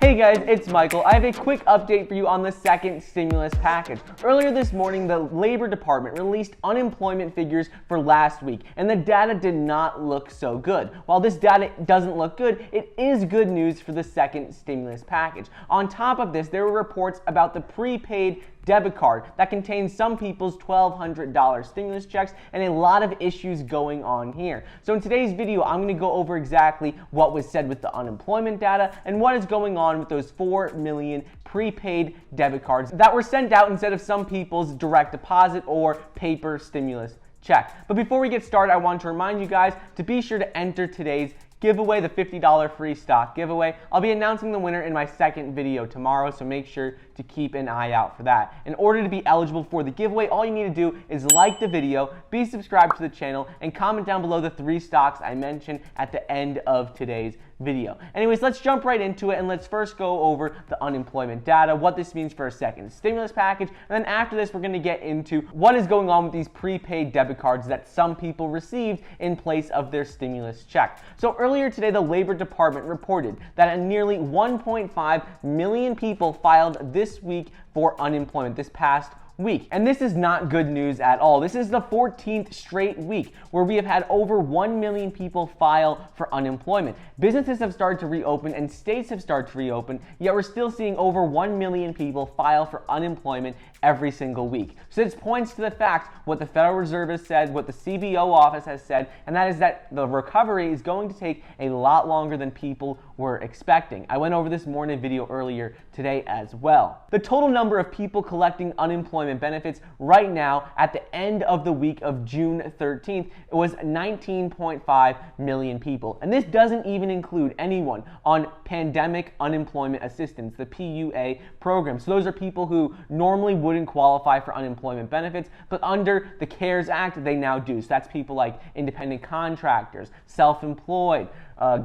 Hey guys, it's Michael. I have a quick update for you on the second stimulus package. Earlier this morning, the Labor Department released unemployment figures for last week, and the data did not look so good. While this data doesn't look good, it is good news for the second stimulus package. On top of this, there were reports about the prepaid debit card that contains some people's $1,200 stimulus checks and a lot of issues going on here. So in today's video, I'm going to go over exactly what was said with the unemployment data and what is going on with those 4 million prepaid debit cards that were sent out instead of some people's direct deposit or paper stimulus check. But before we get started, I want to remind you guys to be sure to enter today's giveaway, the $50 free stock giveaway. I'll be announcing the winner in my second video tomorrow, so make sure to keep an eye out for that. In order to be eligible for the giveaway, all you need to do is like the video, be subscribed to the channel, and comment down below the 3 stocks I mentioned at the end of today's video. Anyways, let's jump right into it, and let's first go over the unemployment data, what this means for a second stimulus package, and then after this, we're going to get into what is going on with these prepaid debit cards that some people received in place of their stimulus check. So earlier today, the Labor Department reported that nearly 1.5 million people filed this week for unemployment this past week. And this is not good news at all. This is the 14th straight week where we have had over 1 million people file for unemployment. Businesses have started to reopen and states have started to reopen, yet we're still seeing over 1 million people file for unemployment every single week. So this points to the fact what the Federal Reserve has said, what the CBO office has said, and that is that the recovery is going to take a lot longer than people were expecting. I went over this more in a video earlier today as well. The total number of people collecting unemployment benefits right now at the end of the week of June 13th, it was 19.5 million people. And this doesn't even include anyone on pandemic unemployment assistance, the PUA program. So those are people who normally wouldn't qualify for unemployment benefits, but under the CARES Act, they now do. So that's people like independent contractors, self-employed,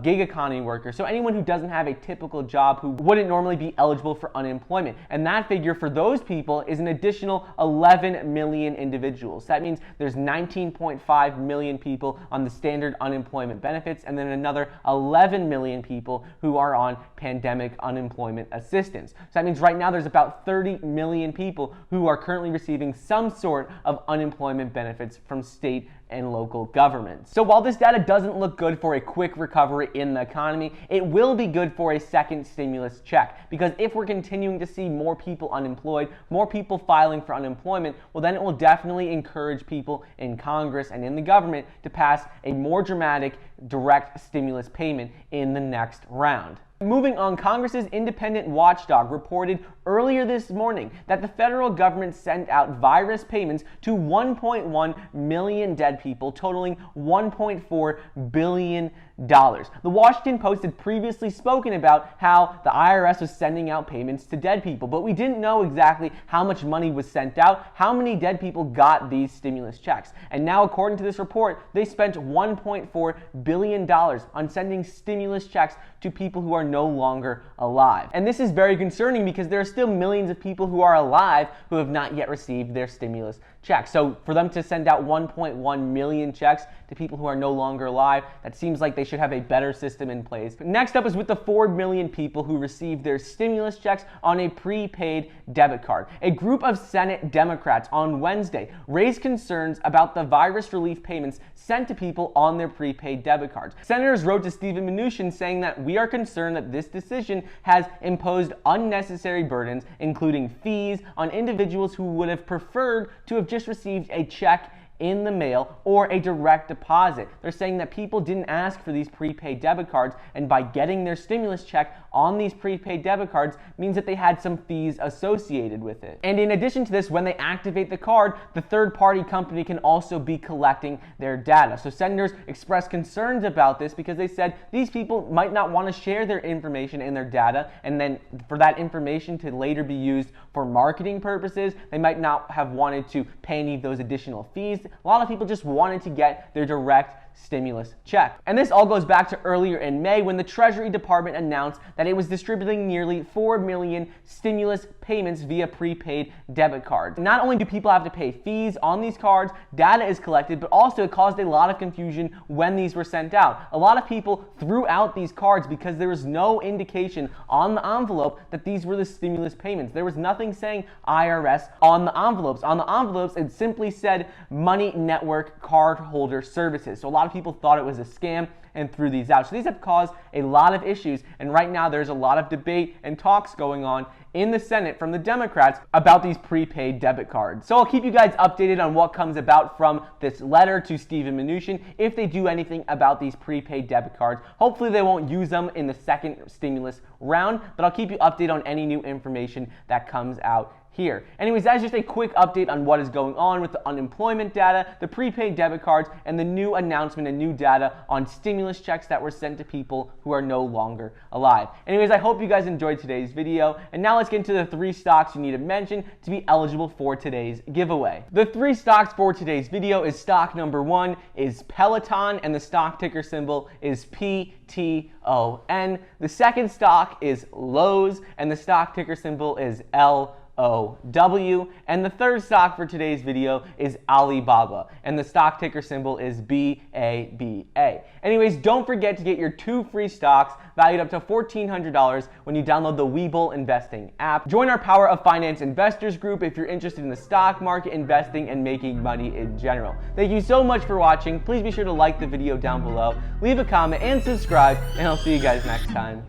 gig economy workers, so anyone who doesn't have a typical job who wouldn't normally be eligible for unemployment. And that figure for those people is an additional 11 million individuals. That means there's 19.5 million people on the standard unemployment benefits and then another 11 million people who are on pandemic unemployment assistance. So that means right now there's about 30 million people who are currently receiving some sort of unemployment benefits from state and local governments. So while this data doesn't look good for a quick recovery in the economy, it will be good for a second stimulus check. Because if we're continuing to see more people unemployed, more people filing for unemployment, well then it will definitely encourage people in Congress and in the government to pass a more dramatic direct stimulus payment in the next round. Moving on, Congress's independent watchdog reported earlier this morning that the federal government sent out virus payments to 1.1 million dead people, totaling $1.4 billion. The Washington Post had previously spoken about how the IRS was sending out payments to dead people, but we didn't know exactly how much money was sent out, how many dead people got these stimulus checks. And now, according to this report, they spent $1.4 billion on sending stimulus checks to people who are no longer alive. And this is very concerning because there are still millions of people who are alive who have not yet received their stimulus checks. So for them to send out 1.1 million checks to people who are no longer alive, that seems like they should have a better system in place. Next up is with the 4 million people who received their stimulus checks on a prepaid debit card. A group of Senate Democrats on Wednesday raised concerns about the virus relief payments sent to people on their prepaid debit cards. Senators wrote to Stephen Mnuchin saying that we are concerned that this decision has imposed unnecessary burdens, including fees, on individuals who would have preferred to have just received a check in the mail or a direct deposit. They're saying that people didn't ask for these prepaid debit cards, and by getting their stimulus check on these prepaid debit cards means that they had some fees associated with it. And in addition to this, when they activate the card, the third-party company can also be collecting their data. So senators expressed concerns about this because they said these people might not want to share their information and their data, and then for that information to later be used for marketing purposes, they might not have wanted to pay any of those additional fees. A lot of people just wanted to get their direct stimulus check. And this all goes back to earlier in May when the Treasury Department announced that it was distributing nearly 4 million stimulus payments via prepaid debit cards. Not only do people have to pay fees on these cards, data is collected, but also it caused a lot of confusion when these were sent out. A lot of people threw out these cards because there was no indication on the envelope that these were the stimulus payments. There was nothing saying IRS on the envelopes. On the envelopes, it simply said Money Network Cardholder Services. So a lot of people thought it was a scam and threw these out. So these have caused a lot of issues, and right now there's a lot of debate and talks going on in the Senate from the Democrats about these prepaid debit cards. So I'll keep you guys updated on what comes about from this letter to Steven Mnuchin if they do anything about these prepaid debit cards. Hopefully they won't use them in the second stimulus round, but I'll keep you updated on any new information that comes out here. Anyways, that's just a quick update on what is going on with the unemployment data, the prepaid debit cards, and the new announcement and new data on stimulus checks that were sent to people who are no longer alive. Anyways, I hope you guys enjoyed today's video, and now let's get into the 3 stocks you need to mention to be eligible for today's giveaway. The 3 stocks for today's video is stock number 1 is Peloton, and the stock ticker symbol is PTON. The second stock is Lowe's, and the stock ticker symbol is LOW. And the third stock for today's video is Alibaba, and the stock ticker symbol is BABA. Anyways, don't forget to get your 2 free stocks valued up to $1,400 when you download the Webull Investing app. Join our Power of Finance Investors group if you're interested in the stock market, investing, and making money in general. Thank you so much for watching. Please be sure to like the video down below, leave a comment, and subscribe, and I'll see you guys next time.